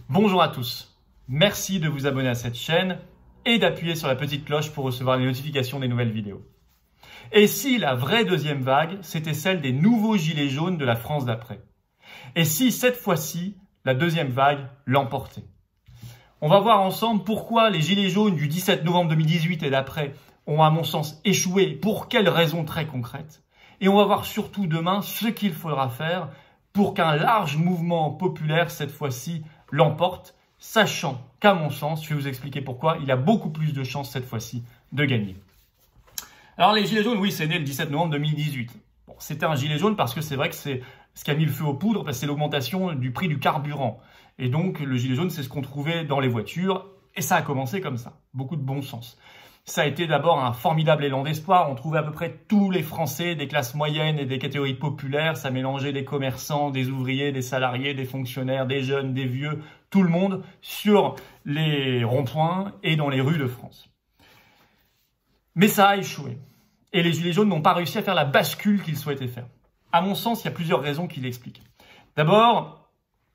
Bonjour à tous, merci de vous abonner à cette chaîne et d'appuyer sur la petite cloche pour recevoir les notifications des nouvelles vidéos. Et si la vraie deuxième vague, c'était celle des nouveaux gilets jaunes de la France d'après? Et si cette fois-ci, la deuxième vague l'emportait? On va voir ensemble pourquoi les gilets jaunes du 17 novembre 2018 et d'après ont à mon sens échoué, pour quelles raisons très concrètes. Et on va voir surtout demain ce qu'il faudra faire pour qu'un large mouvement populaire, cette fois-ci, l'emporte, sachant qu'à mon sens, je vais vous expliquer pourquoi, il a beaucoup plus de chances cette fois-ci de gagner. Alors les gilets jaunes, oui, c'est né le 17 novembre 2018. Bon, c'était un gilet jaune parce que c'est vrai que c'est ce qui a mis le feu aux poudres, parce que c'est l'augmentation du prix du carburant. Et donc le gilet jaune, c'est ce qu'on trouvait dans les voitures, et ça a commencé comme ça, beaucoup de bon sens. Ça a été d'abord un formidable élan d'espoir. On trouvait à peu près tous les Français des classes moyennes et des catégories populaires. Ça mélangeait des commerçants, des ouvriers, des salariés, des fonctionnaires, des jeunes, des vieux, tout le monde sur les ronds-points et dans les rues de France. Mais ça a échoué. Et les gilets jaunes n'ont pas réussi à faire la bascule qu'ils souhaitaient faire. À mon sens, il y a plusieurs raisons qui l'expliquent. D'abord,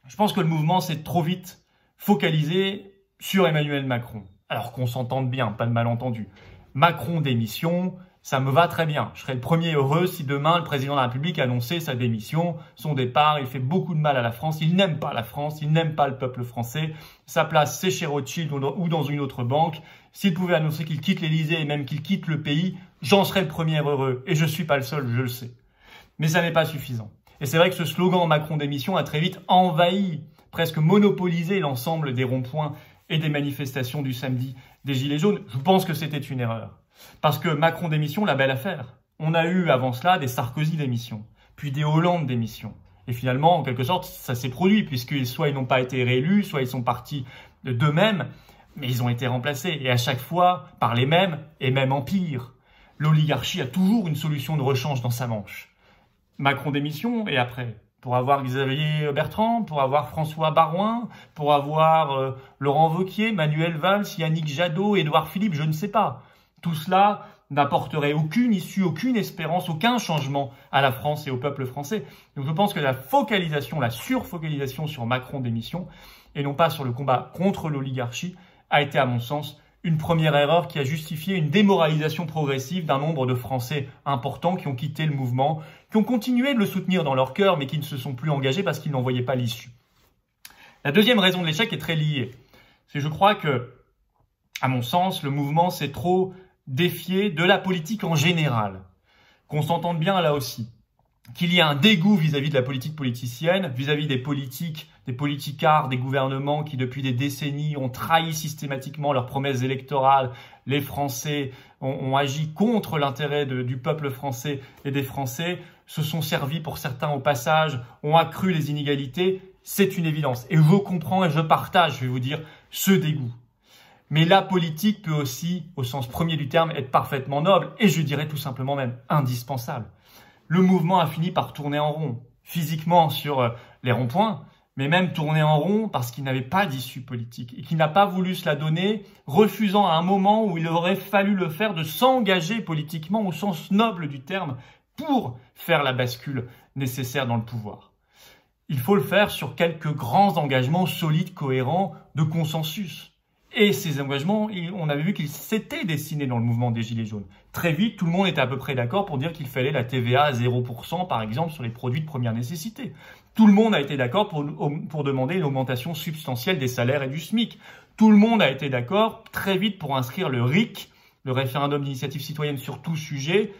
je pense que le mouvement s'est trop vite focalisé sur Emmanuel Macron. Alors qu'on s'entende bien, pas de malentendu. Macron démission, ça me va très bien. Je serais le premier heureux si demain le président de la République annonçait sa démission, son départ. Il fait beaucoup de mal à la France, il n'aime pas la France, il n'aime pas le peuple français. Sa place, c'est chez Rothschild ou dans une autre banque. S'il pouvait annoncer qu'il quitte l'Élysée et même qu'il quitte le pays, j'en serais le premier heureux. Et je ne suis pas le seul, je le sais. Mais ça n'est pas suffisant. Et c'est vrai que ce slogan Macron démission a très vite envahi, presque monopolisé l'ensemble des ronds-points et des manifestations du samedi des Gilets jaunes. Je pense que c'était une erreur. Parce que Macron démission, la belle affaire. On a eu avant cela des Sarkozy démission, puis des Hollande démission. Et finalement, en quelque sorte, ça s'est produit, puisque soit ils n'ont pas été réélus, soit ils sont partis d'eux-mêmes, mais ils ont été remplacés. Et à chaque fois, par les mêmes, et même en pire. L'oligarchie a toujours une solution de rechange dans sa manche. Macron démission, et après pour avoir Xavier Bertrand, pour avoir François Baroin, pour avoir Laurent Wauquiez, Manuel Valls, Yannick Jadot, Édouard Philippe, je ne sais pas. Tout cela n'apporterait aucune issue, aucune espérance, aucun changement à la France et au peuple français. Donc je pense que la focalisation, la surfocalisation sur Macron démission, et non pas sur le combat contre l'oligarchie, a été à mon sens une première erreur qui a justifié une démoralisation progressive d'un nombre de Français importants qui ont quitté le mouvement, qui ont continué de le soutenir dans leur cœur, mais qui ne se sont plus engagés parce qu'ils n'en voyaient pas l'issue. La deuxième raison de l'échec est très liée. C'est, je crois que, à mon sens, le mouvement s'est trop défié de la politique en général. Qu'on s'entende bien là aussi. Qu'il y a un dégoût vis-à-vis de la politique politicienne, vis-à-vis des politiques, des politicards, des gouvernements qui depuis des décennies ont trahi systématiquement leurs promesses électorales. Les Français ont agi contre l'intérêt du peuple français et des Français, se sont servis pour certains au passage, ont accru les inégalités. C'est une évidence. Et je comprends et je partage, je vais vous dire, ce dégoût. Mais la politique peut aussi, au sens premier du terme, être parfaitement noble et je dirais tout simplement même indispensable. Le mouvement a fini par tourner en rond, physiquement sur les ronds-points, mais même tourner en rond parce qu'il n'avait pas d'issue politique et qu'il n'a pas voulu se la donner, refusant à un moment où il aurait fallu le faire de s'engager politiquement au sens noble du terme pour faire la bascule nécessaire dans le pouvoir. Il faut le faire sur quelques grands engagements solides, cohérents, de consensus. Et ces engagements, on avait vu qu'ils s'étaient dessinés dans le mouvement des Gilets jaunes. Très vite, tout le monde était à peu près d'accord pour dire qu'il fallait la TVA à 0%, par exemple, sur les produits de première nécessité. Tout le monde a été d'accord pour demander une augmentation substantielle des salaires et du SMIC. Tout le monde a été d'accord très vite pour inscrire le RIC, le référendum d'initiative citoyenne sur tout sujet,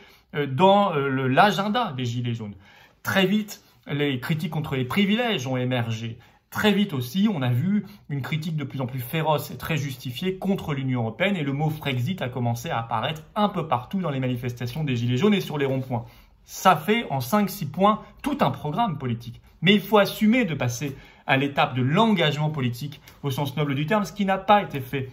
dans l'agenda des Gilets jaunes. Très vite, les critiques contre les privilèges ont émergé. Très vite aussi, on a vu une critique de plus en plus féroce et très justifiée contre l'Union européenne et le mot Frexit a commencé à apparaître un peu partout dans les manifestations des Gilets jaunes et sur les ronds-points. Ça fait en 5-6 points tout un programme politique. Mais il faut assumer de passer à l'étape de l'engagement politique au sens noble du terme, ce qui n'a pas été fait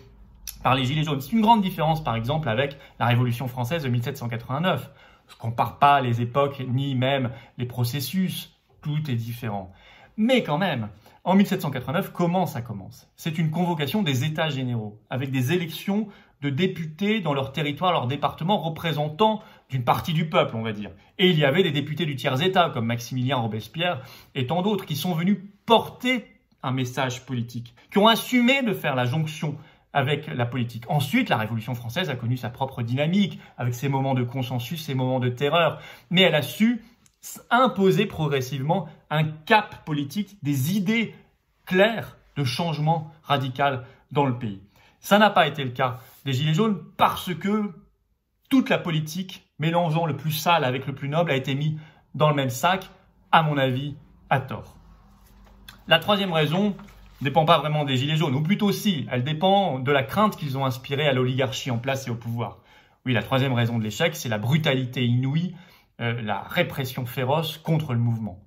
par les Gilets jaunes. C'est une grande différence par exemple avec la Révolution française de 1789. Je ne compare pas les époques ni même les processus, tout est différent. Mais quand même, en 1789, comment ça commence? C'est une convocation des États généraux, avec des élections de députés dans leur territoire, leur département, représentant d'une partie du peuple, on va dire. Et il y avait des députés du tiers-État, comme Maximilien Robespierre et tant d'autres, qui sont venus porter un message politique, qui ont assumé de faire la jonction avec la politique. Ensuite, la Révolution française a connu sa propre dynamique, avec ses moments de consensus, ses moments de terreur, mais elle a su imposer progressivement un cap politique, des idées claires de changement radical dans le pays. Ça n'a pas été le cas des Gilets jaunes parce que toute la politique, mélangeant le plus sale avec le plus noble, a été mise dans le même sac, à mon avis, à tort. La troisième raison ne dépend pas vraiment des Gilets jaunes, ou plutôt si, elle dépend de la crainte qu'ils ont inspirée à l'oligarchie en place et au pouvoir. Oui, la troisième raison de l'échec, c'est la brutalité inouïe, la répression féroce contre le mouvement.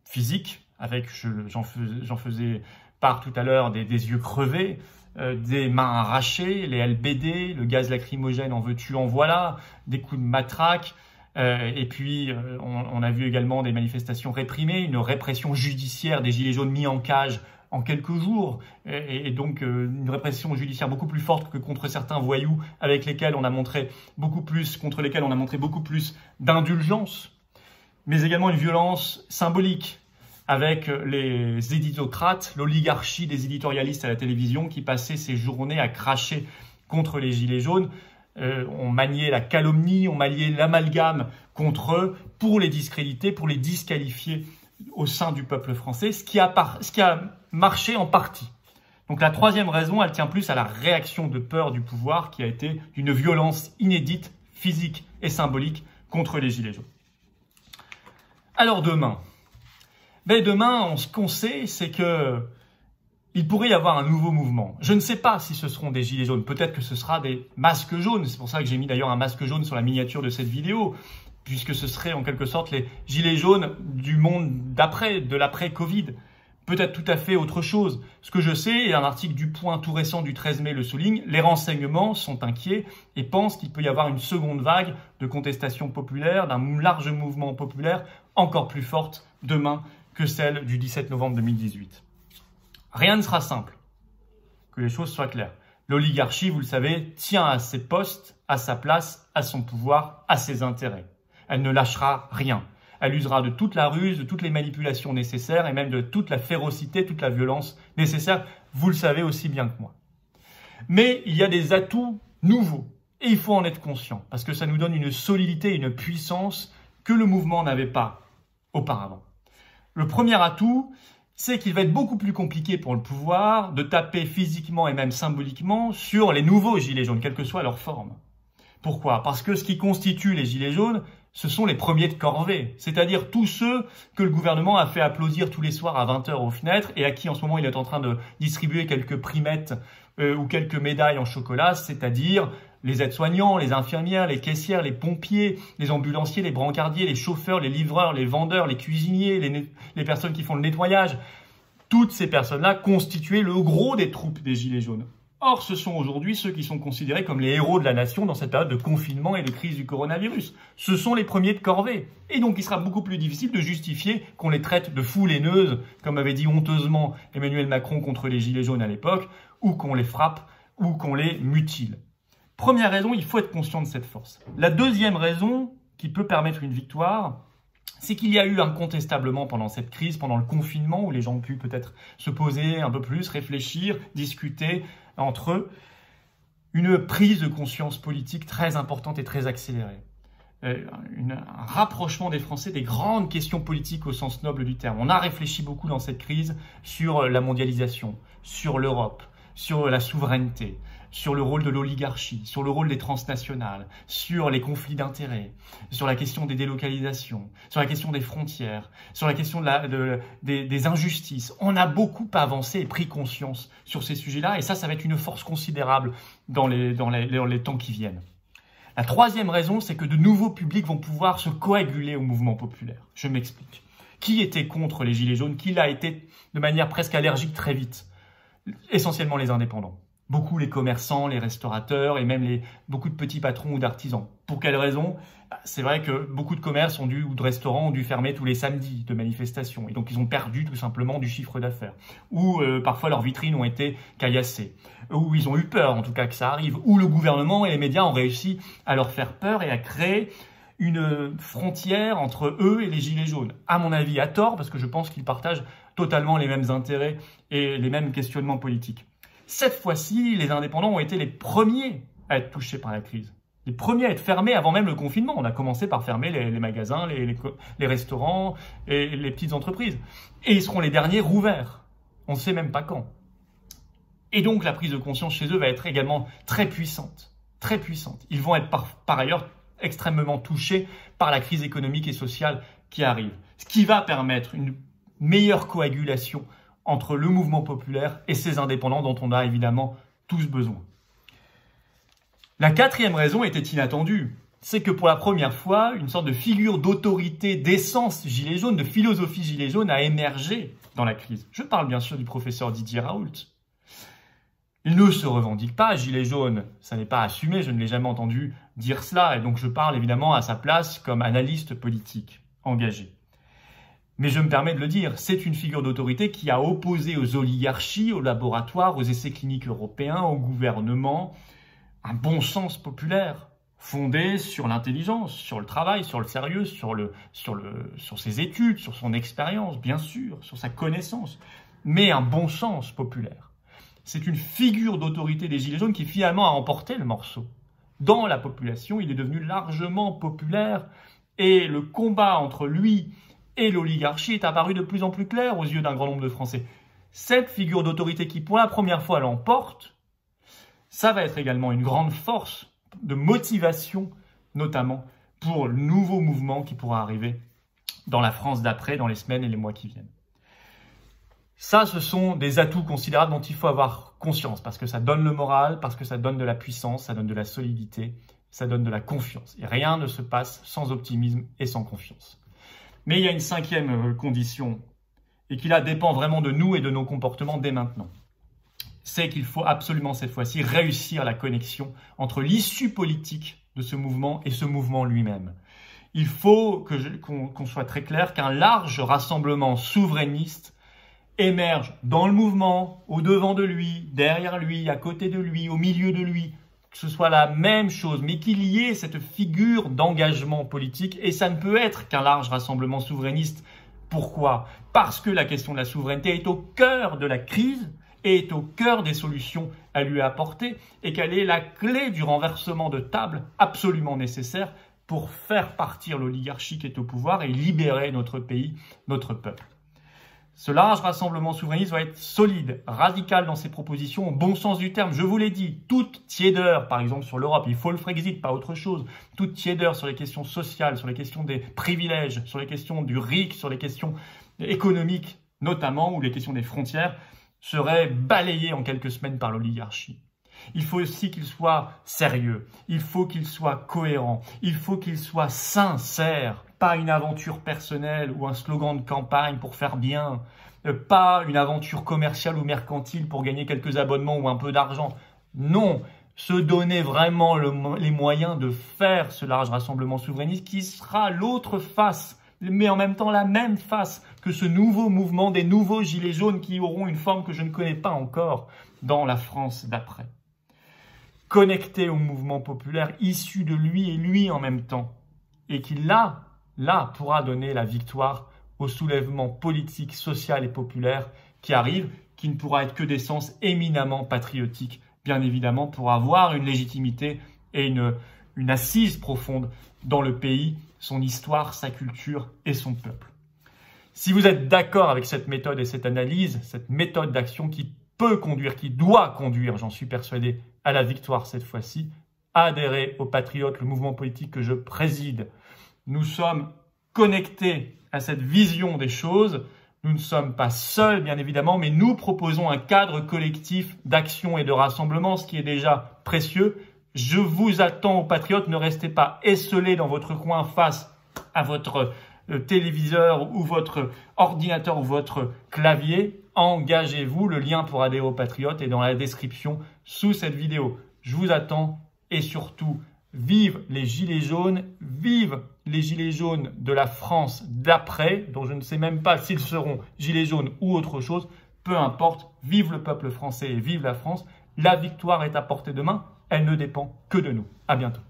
Physique, avec, j'en faisais part tout à l'heure, des yeux crevés, des mains arrachées, les LBD, le gaz lacrymogène en veux-tu, en voilà, des coups de matraque, et puis on a vu également des manifestations réprimées, une répression judiciaire des Gilets jaunes mis en cage en quelques jours, et donc une répression judiciaire beaucoup plus forte que contre certains voyous avec lesquels on a montré beaucoup plus, contre lesquels on a montré beaucoup plus d'indulgence, mais également une violence symbolique avec les éditocrates, l'oligarchie des éditorialistes à la télévision qui passaient ses journées à cracher contre les Gilets jaunes. On maniait la calomnie, on maniait l'amalgame contre eux pour les discréditer, pour les disqualifier au sein du peuple français, ce qui a marché en partie. Donc la troisième raison, elle tient plus à la réaction de peur du pouvoir qui a été d'une violence inédite, physique et symbolique contre les Gilets jaunes. Alors demain, ce qu'on sait, c'est que il pourrait y avoir un nouveau mouvement. Je ne sais pas si ce seront des Gilets jaunes, peut-être que ce sera des masques jaunes, c'est pour ça que j'ai mis d'ailleurs un masque jaune sur la miniature de cette vidéo, puisque ce serait en quelque sorte les Gilets jaunes du monde d'après, de l'après-Covid. Peut-être tout à fait autre chose. Ce que je sais, et un article du Point tout récent du 13 mai le souligne, les renseignements sont inquiets et pensent qu'il peut y avoir une seconde vague de contestation populaire, d'un large mouvement populaire encore plus forte demain que celle du 17 novembre 2018. Rien ne sera simple, que les choses soient claires. L'oligarchie, vous le savez, tient à ses postes, à sa place, à son pouvoir, à ses intérêts. Elle ne lâchera rien. Elle usera de toute la ruse, de toutes les manipulations nécessaires et même de toute la férocité, toute la violence nécessaire. Vous le savez aussi bien que moi. Mais il y a des atouts nouveaux et il faut en être conscient parce que ça nous donne une solidité et une puissance que le mouvement n'avait pas auparavant. Le premier atout, c'est qu'il va être beaucoup plus compliqué pour le pouvoir de taper physiquement et même symboliquement sur les nouveaux Gilets jaunes, quelle que soit leur forme. Pourquoi? Parce que ce qui constitue les Gilets jaunes, ce sont les premiers de corvée, c'est-à-dire tous ceux que le gouvernement a fait applaudir tous les soirs à 20h aux fenêtres et à qui en ce moment il est en train de distribuer quelques primettes ou quelques médailles en chocolat, c'est-à-dire les aides-soignants, les infirmières, les caissières, les pompiers, les ambulanciers, les brancardiers, les chauffeurs, les livreurs, les vendeurs, les cuisiniers, les personnes qui font le nettoyage. Toutes ces personnes-là constituaient le gros des troupes des Gilets jaunes. Or, ce sont aujourd'hui ceux qui sont considérés comme les héros de la nation dans cette période de confinement et de crise du coronavirus. Ce sont les premiers de corvée. Et donc, il sera beaucoup plus difficile de justifier qu'on les traite de foules haineuses, comme avait dit honteusement Emmanuel Macron contre les Gilets jaunes à l'époque, ou qu'on les frappe, ou qu'on les mutile. Première raison, il faut être conscient de cette force. La deuxième raison qui peut permettre une victoire, c'est qu'il y a eu incontestablement pendant cette crise, pendant le confinement, où les gens ont pu peut-être se poser un peu plus, réfléchir, discuter entre eux, une prise de conscience politique très importante et très accélérée. Un rapprochement des Français des grandes questions politiques au sens noble du terme. On a réfléchi beaucoup dans cette crise sur la mondialisation, sur l'Europe, sur la souveraineté, sur le rôle de l'oligarchie, sur le rôle des transnationales, sur les conflits d'intérêts, sur la question des délocalisations, sur la question des frontières, sur la question des injustices. On a beaucoup avancé et pris conscience sur ces sujets-là et ça va être une force considérable dans les temps qui viennent. La troisième raison, c'est que de nouveaux publics vont pouvoir se coaguler au mouvement populaire. Je m'explique. Qui était contre les Gilets jaunes? Qui l'a été de manière presque allergique très vite? Essentiellement les indépendants. Beaucoup les commerçants, les restaurateurs et même beaucoup de petits patrons ou d'artisans. Pour quelles raisons? C'est vrai que beaucoup de commerces ou de restaurants ont dû fermer tous les samedis de manifestations. Et donc, ils ont perdu tout simplement du chiffre d'affaires. Ou parfois, leurs vitrines ont été caillassées. Ou ils ont eu peur, en tout cas, que ça arrive. Ou le gouvernement et les médias ont réussi à leur faire peur et à créer une frontière entre eux et les Gilets jaunes. À mon avis, à tort, parce que je pense qu'ils partagent totalement les mêmes intérêts et les mêmes questionnements politiques. Cette fois-ci, les indépendants ont été les premiers à être touchés par la crise. Les premiers à être fermés avant même le confinement. On a commencé par fermer les magasins, les restaurants et les petites entreprises. Et ils seront les derniers rouverts. On ne sait même pas quand. Et donc la prise de conscience chez eux va être également très puissante. Très puissante. Ils vont être par ailleurs extrêmement touchés par la crise économique et sociale qui arrive. Ce qui va permettre une meilleure coagulation entre le mouvement populaire et ces indépendants dont on a évidemment tous besoin. La quatrième raison était inattendue. C'est que pour la première fois, une sorte de figure d'autorité, d'essence gilet jaune, de philosophie gilet jaune a émergé dans la crise. Je parle bien sûr du professeur Didier Raoult. Il ne se revendique pas gilet jaune, ça n'est pas assumé, je ne l'ai jamais entendu dire cela, et donc je parle évidemment à sa place comme analyste politique engagé. Mais je me permets de le dire, c'est une figure d'autorité qui a opposé aux oligarchies, aux laboratoires, aux essais cliniques européens, au gouvernement, un bon sens populaire, fondé sur l'intelligence, sur le travail, sur le sérieux, sur ses études, sur son expérience, bien sûr, sur sa connaissance, mais un bon sens populaire. C'est une figure d'autorité des Gilets jaunes qui finalement a emporté le morceau. Dans la population, il est devenu largement populaire et le combat entre lui et l'oligarchie est apparu de plus en plus clair aux yeux d'un grand nombre de Français. Cette figure d'autorité qui, pour la première fois, l'emporte, ça va être également une grande force de motivation, notamment pour le nouveau mouvement qui pourra arriver dans la France d'après, dans les semaines et les mois qui viennent. Ça, ce sont des atouts considérables dont il faut avoir conscience, parce que ça donne le moral, parce que ça donne de la puissance, ça donne de la solidité, ça donne de la confiance. Et rien ne se passe sans optimisme et sans confiance. Mais il y a une cinquième condition, et qui là dépend vraiment de nous et de nos comportements dès maintenant. C'est qu'il faut absolument cette fois-ci réussir la connexion entre l'issue politique de ce mouvement et ce mouvement lui-même. Il faut qu'on soit très clair qu'un large rassemblement souverainiste émerge dans le mouvement, au devant de lui, derrière lui, à côté de lui, au milieu de lui, que ce soit la même chose, mais qu'il y ait cette figure d'engagement politique, et ça ne peut être qu'un large rassemblement souverainiste. Pourquoi? Parce que la question de la souveraineté est au cœur de la crise, et est au cœur des solutions à lui apporter, et qu'elle est la clé du renversement de table absolument nécessaire pour faire partir l'oligarchie qui est au pouvoir et libérer notre pays, notre peuple. Ce large rassemblement souverainiste va être solide, radical dans ses propositions, au bon sens du terme. Je vous l'ai dit, toute tiédeur, par exemple sur l'Europe, il faut le Frexit, pas autre chose. Toute tiédeur sur les questions sociales, sur les questions des privilèges, sur les questions du RIC, sur les questions économiques notamment, ou les questions des frontières, serait balayée en quelques semaines par l'oligarchie. Il faut aussi qu'il soit sérieux, il faut qu'il soit cohérent, il faut qu'il soit sincère, pas une aventure personnelle ou un slogan de campagne pour faire bien, pas une aventure commerciale ou mercantile pour gagner quelques abonnements ou un peu d'argent. Non, se donner vraiment les moyens de faire ce large rassemblement souverainiste qui sera l'autre face, mais en même temps la même face que ce nouveau mouvement des nouveaux gilets jaunes qui auront une forme que je ne connais pas encore dans la France d'après. Connecté au mouvement populaire, issu de lui et lui en même temps, et qui là pourra donner la victoire au soulèvement politique, social et populaire qui arrive, qui ne pourra être que d'essence éminemment patriotique, bien évidemment, pour avoir une légitimité et une assise profonde dans le pays, son histoire, sa culture et son peuple. Si vous êtes d'accord avec cette méthode et cette analyse, cette méthode d'action qui peut conduire, qui doit conduire, j'en suis persuadé, à la victoire cette fois-ci, adhérez aux Patriotes, le mouvement politique que je préside. Nous sommes connectés à cette vision des choses. Nous ne sommes pas seuls, bien évidemment, mais nous proposons un cadre collectif d'action et de rassemblement, ce qui est déjà précieux. Je vous attends aux Patriotes. Ne restez pas esselés dans votre coin face à votre téléviseur ou votre ordinateur ou votre clavier. Engagez-vous. Le lien pour adhérer aux Patriotes est dans la description sous cette vidéo. Je vous attends et surtout, vive les Gilets jaunes, vive les Gilets jaunes de la France d'après, dont je ne sais même pas s'ils seront Gilets jaunes ou autre chose. Peu importe, vive le peuple français et vive la France. La victoire est à portée de main, elle ne dépend que de nous. À bientôt.